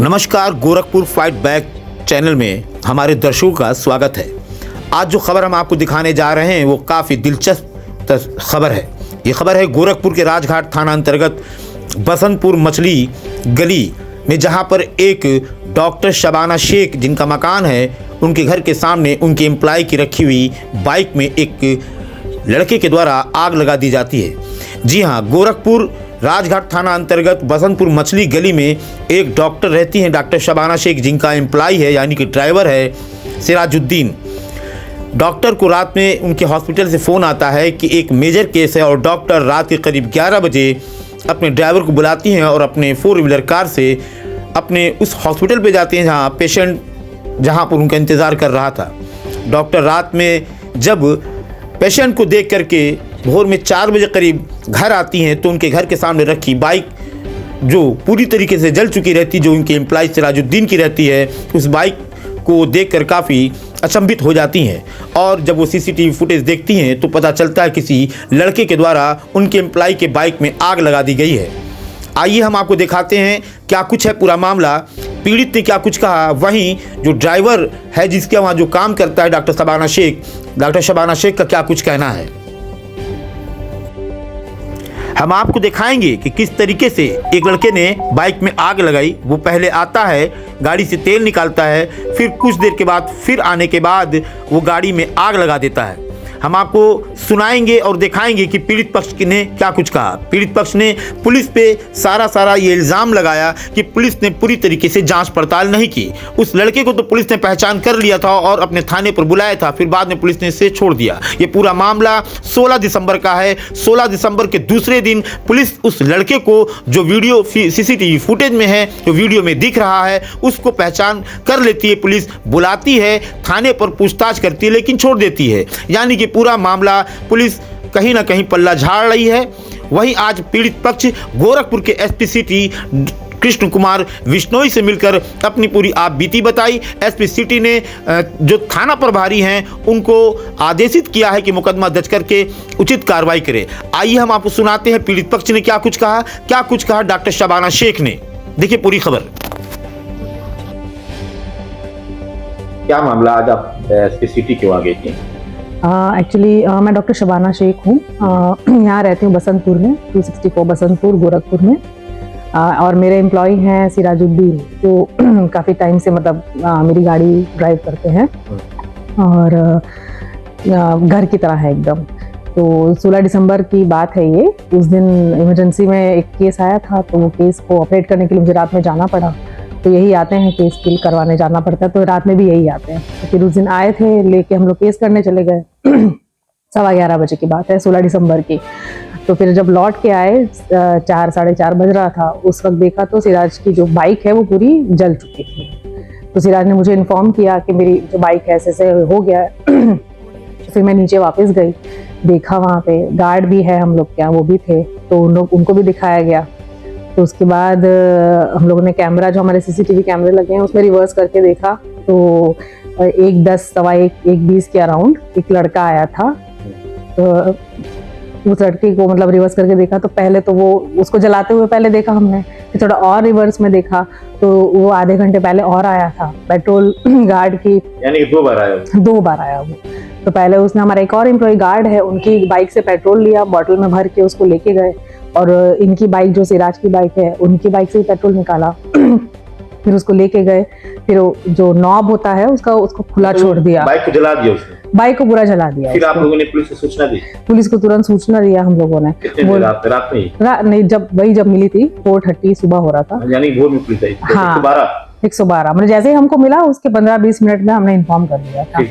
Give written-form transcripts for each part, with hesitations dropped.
नमस्कार, Gorakhpur fight back channel में हमारे दर्शकों का स्वागत है। आज जो खबर हम आपको दिखाने जा रहे हैं वो काफ़ी दिलचस्प खबर है। ये खबर है गोरखपुर के राजघाट थाना अंतर्गत बसंतपुर मछली गली में, जहां पर एक डॉक्टर शबाना शेख जिनका मकान है, उनके घर के सामने उनके एम्प्लॉय की रखी हुई बाइक में एक लड़के के द्वारा आग लगा दी जाती है। जी हाँ, गोरखपुर राजघाट थाना अंतर्गत बसंतपुर मछली गली में एक डॉक्टर रहती हैं, डॉक्टर शबाना शेख, जिनका एम्प्लॉय है यानी कि ड्राइवर है सिराजुद्दीन। डॉक्टर को रात में उनके हॉस्पिटल से फ़ोन आता है कि एक मेजर केस है और डॉक्टर रात के करीब 11 बजे अपने ड्राइवर को बुलाती हैं और अपने 4 व्हीलर कार से अपने उस हॉस्पिटल पे जाते हैं जहाँ पर उनका इंतज़ार कर रहा था। डॉक्टर रात में जब पेशेंट को देख करके भोर में 4 बजे करीब घर आती हैं तो उनके घर के सामने रखी बाइक, जो पूरी तरीके से जल चुकी रहती, जो उनके एम्प्लॉय सिराजुद्दीन की रहती है, उस बाइक को देखकर काफ़ी अचंभित हो जाती हैं। और जब वो सीसीटीवी फुटेज देखती हैं तो पता चलता है किसी लड़के के द्वारा उनके एम्प्लॉय के बाइक में आग लगा दी गई है। आइए हम आपको दिखाते हैं क्या कुछ है पूरा मामला, पीड़ित ने क्या कुछ कहा, वहीं जो ड्राइवर है जिसके वहाँ जो काम करता है डॉक्टर शबाना शेख का क्या कुछ कहना है। हम आपको दिखाएंगे कि किस तरीके से एक लड़के ने बाइक में आग लगाई। वो पहले आता है, गाड़ी से तेल निकालता है, फिर कुछ देर के बाद फिर आने के बाद वो गाड़ी में आग लगा देता है। हम आपको सुनाएंगे और दिखाएंगे कि पीड़ित पक्ष ने क्या कुछ कहा। पीड़ित पक्ष ने पुलिस पे सारा ये इल्ज़ाम लगाया कि पुलिस ने पूरी तरीके से जांच पड़ताल नहीं की। उस लड़के को तो पुलिस ने पहचान कर लिया था और अपने थाने पर बुलाया था, फिर बाद में पुलिस ने इसे छोड़ दिया। ये पूरा मामला 16 दिसंबर का है। 16 दिसंबर के दूसरे दिन पुलिस उस लड़के को, जो वीडियो सीसीटीवी फुटेज में है, जो वीडियो में दिख रहा है, उसको पहचान कर लेती है। पुलिस बुलाती है, थाने पर पूछताछ करती है, लेकिन छोड़ देती है। यानी कि पूरा मामला पुलिस कहीं ना कहीं पल्ला झाड़ रही है। वहीं आज पीड़ित पक्ष गोरखपुर के एसपी सिटी कृष्ण कुमार विश्नोई से मिलकर अपनी पूरी आप बीती बताई। एसपी सिटी ने जो थाना प्रभारी हैं उनको आदेशित किया है कि मुकदमा दर्ज करके उचित कार्रवाई करें। आइए हम आपको सुनाते हैं पीड़ित पक्ष ने क्या कुछ कहा डॉक्टर शबाना शेख ने। देखिए पूरी खबर। क्या मामला, आज आप एसपी सिटी क्यों आ गई थी? एक्चुअली मैं डॉक्टर शबाना शेख हूँ। यहाँ रहती हूँ बसंतपुर में, 264 बसंतपुर गोरखपुर में। और मेरे एम्प्लॉय हैं सिराजुद्दीन, जो काफ़ी टाइम से मतलब मेरी गाड़ी ड्राइव करते हैं और घर की तरह है एकदम। तो 16 दिसंबर की बात है ये। उस दिन इमरजेंसी में एक केस आया था, तो वो केस को ऑपरेट करने के लिए मुझे रात में जाना पड़ा। तो यही आते हैं, केस किल करवाने जाना पड़ता है, तो रात में भी यही आते हैं। तो फिर उस दिन आए थे, लेके हम लोग केस करने चले गए। 11:15 बजे की बात है, 16 दिसंबर की। तो फिर जब लौट के आए, 4 साढ़े 4 बज रहा था, उस वक्त देखा तो सिराज की जो बाइक है वो पूरी जल चुकी थी। तो सिराज ने मुझे इन्फॉर्म किया कि मेरी जो बाइक है ऐसे हो गया है। फिर मैं नीचे वापस गई, देखा वहाँ पे गार्ड भी है हम लोग के यहाँ, वो भी थे, तो उनको भी दिखाया गया। तो उसके बाद हम लोगों ने कैमरा, जो हमारे सीसीटीवी कैमरे लगे हैं, उसमें रिवर्स करके देखा तो 1:10 सवा 1:20 के अराउंड एक लड़का आया था। तो उस लड़के को मतलब रिवर्स करके देखा तो पहले तो वो उसको जलाते हुए पहले देखा हमने, फिर थोड़ा और रिवर्स में देखा तो वो आधे घंटे पहले और आया था पेट्रोल गार्ड की, यानी कि 2 बार आया वो। तो पहले उसने, हमारा एक और एम्प्लॉय गार्ड है, उनकी बाइक से पेट्रोल लिया, बॉटल में भर के उसको लेके गए, और इनकी बाइक, जो सिराज की बाइक है, उनकी बाइक से पेट्रोल निकाला। फिर उसको लेके गए, फिर जो नॉब होता है उसको खुला छोड़ दिया। बाइक को जला दिया उसने? बाइक को पूरा जला दिया। फिर आप लोगों ने पुलिस को सूचना दी? पुलिस को तुरंत सूचना दिया हम लोगों ने। रात नहीं, जब मिली थी 4:30 सुबह हो रहा था, यानी भोर में पुलिस आई। हाँ, 112 मतलब जैसे ही हमको मिला उसके 15-20 मिनट में हमने इन्फॉर्म कर दिया था।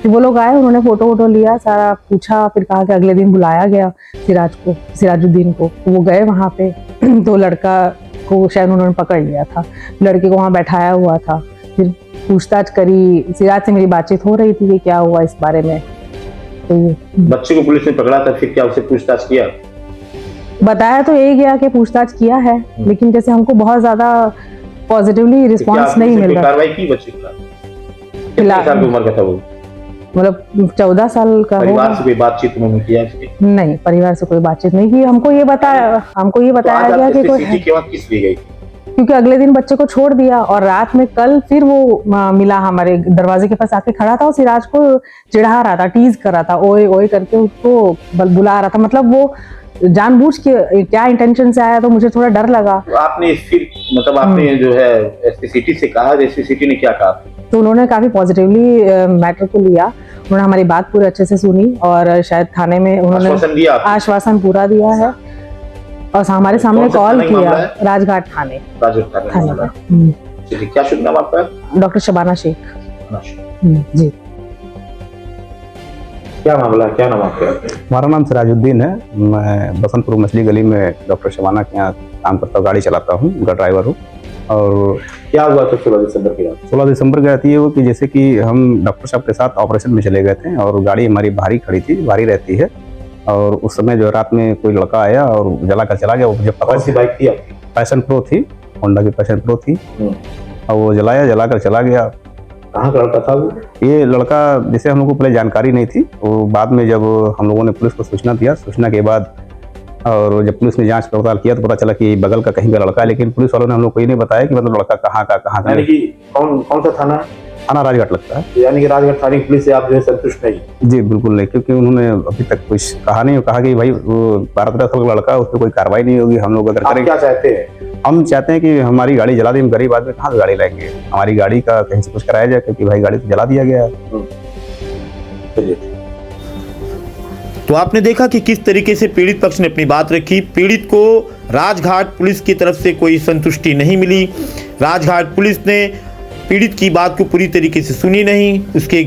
फिर वो लोग आए, उन्होंने फोटो लिया, सारा पूछा, फिर कहा कि अगले दिन बुलाया गया सिराजुद्दीन को। वो गए वहाँ पे, तो लड़का को शायद उन्होंने पकड़ लिया था, लड़के को वहाँ बैठाया हुआ था। फिर पूछताछ करी, सिराज से मेरी बातचीत हो रही थी कि क्या हुआ इस बारे में। तो बच्चे को पुलिस ने पकड़ा था, फिर क्या उसे पूछताछ किया? बताया तो यही गया कि पूछताछ किया है, लेकिन जैसे हमको बहुत ज्यादा पॉजिटिवली रिस्पॉन्स नहीं मिल रहा। कार्रवाई की बच्चे के खिलाफ? कितने साल की उम्र का था वो? मतलब 14 साल का। परिवार से कोई बातचीत उन्होंने किया? नहीं, परिवार से कोई बातचीत नहीं की। हमको ये बताया गया कि कोई किस लिए गई? क्योंकि अगले दिन बच्चे को छोड़ दिया और रात में कल फिर वो मिला हमारे दरवाजे के पास आके खड़ा था और सिराज को चिढ़ा रहा था, टीज कर रहा था, ओए ओए करके उसको बुला रहा था। मतलब वो जानबूझ के क्या इंटेंशन से आया, तो मुझे थोड़ा डर लगा। तो आपने फिर मतलब आपने जो है एसपी से कहा, एसपी ने क्या कहा? तो उन्होंने काफी पॉजिटिवली मैटर को लिया, उन्होंने हमारी बात पूरे अच्छे से सुनी और शायद थाने में उन्होंने आश्वासन पूरा दिया है और हमारे सामने कॉल किया। राजघाट थाने। क्या शुभ नाम आपका? डॉक्टर शबाना शेख। जी। क्या मामला, क्या नाम आपका? हमारा नाम सिराजुद्दीन है। मैं बसंतपुर मछली गली में डॉक्टर शबाना के यहाँ काम करता हूँ, गाड़ी चलाता हूँ, उनका ड्राइवर हूँ। और क्या हुआ था 16 दिसंबर की रात? 16 दिसंबर की रात ये हुआ कि जैसे कि हम डॉक्टर साहब के साथ ऑपरेशन में चले गए थे और गाड़ी हमारी भारी खड़ी थी, भारी रहती है। और उस समय जो रात में कोई लड़का आया और जला कर चला गया। वो मुझे पता, सी बाइक थी आपकी? पैशन प्रो थी, होंडा की पैशन प्रो थी। और वो जला कर चला गया। कहाँ का लड़का था वो? ये लड़का, जैसे हम लोग को पहले जानकारी नहीं थी, वो बाद में जब हम लोगों ने पुलिस को सूचना दिया, सूचना के बाद और जब पुलिस ने जांच पड़ताल किया तो पता चला कि बगल का कहीं का लड़का है। लेकिन पुलिस वालों ने हम लोग को ये नहीं बताया कि मतलब लड़का कहाँ का। यानी कि कौन सा थाना? थाना राजघाट लगता है। यानी कि राजघाट थाने की पुलिस से आप जो है संतुष्ट नहीं? जी बिल्कुल नहीं, क्योंकि उन्होंने अभी तक कुछ कहा नहीं। कहा कि भाई वो 12-13 साल का लड़का, उस पर कोई कार्रवाई नहीं होगी। हम लोग अगर करेंगे, क्या चाहते हैं? हम चाहते हैं कि हमारी गाड़ी जला दी। हम गरीब आदमी कहाँ से गाड़ी लाएंगे? हमारी गाड़ी का कहीं से कुछ कराया जाए, क्योंकि भाई गाड़ी तो जला दिया गया है। तो आपने देखा कि किस तरीके से पीड़ित पक्ष ने अपनी बात रखी। पीड़ित को राजघाट पुलिस की तरफ से कोई संतुष्टि नहीं मिली। राजघाट पुलिस ने पीड़ित की बात को पूरी तरीके से सुनी नहीं। उसके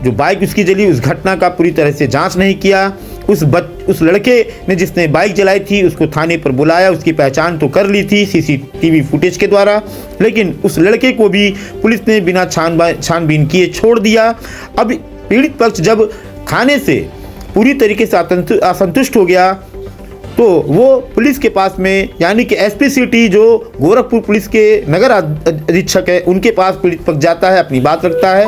जो बाइक उसकी जली, उस घटना का पूरी तरह से जांच नहीं किया। उस लड़के ने जिसने बाइक जलाई थी उसको थाने पर बुलाया, उसकी पहचान तो कर ली थी सीसीटीवी फुटेज के द्वारा, लेकिन उस लड़के को भी पुलिस ने बिना छानबीन किए छोड़ दिया। अब पीड़ित पक्ष जब थाने से पूरी तरीके से असंतुष्ट हो गया तो वो पुलिस के पास में, यानी कि एसपी सिटी जो गोरखपुर पुलिस के नगर अधीक्षक है, उनके पास पीड़ित पक्ष जाता है, अपनी बात रखता है।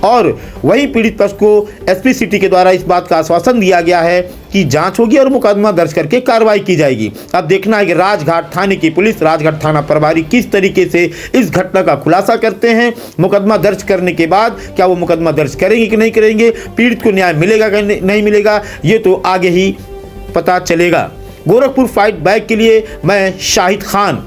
और वही पीड़ित पक्ष को एसपी सिटी के द्वारा इस बात का आश्वासन दिया गया है कि जांच होगी और मुकदमा दर्ज करके कार्रवाई की जाएगी। अब देखना है कि राजघाट थाने की पुलिस, राजघाट थाना प्रभारी किस तरीके से इस घटना का खुलासा करते हैं। मुकदमा दर्ज करने के बाद क्या वो मुकदमा दर्ज करेंगे कि नहीं करेंगे, पीड़ित को न्याय मिलेगा कि नहीं मिलेगा, ये तो आगे ही पता चलेगा। गोरखपुर फाइट बैक के लिए मैं शाहिद खान।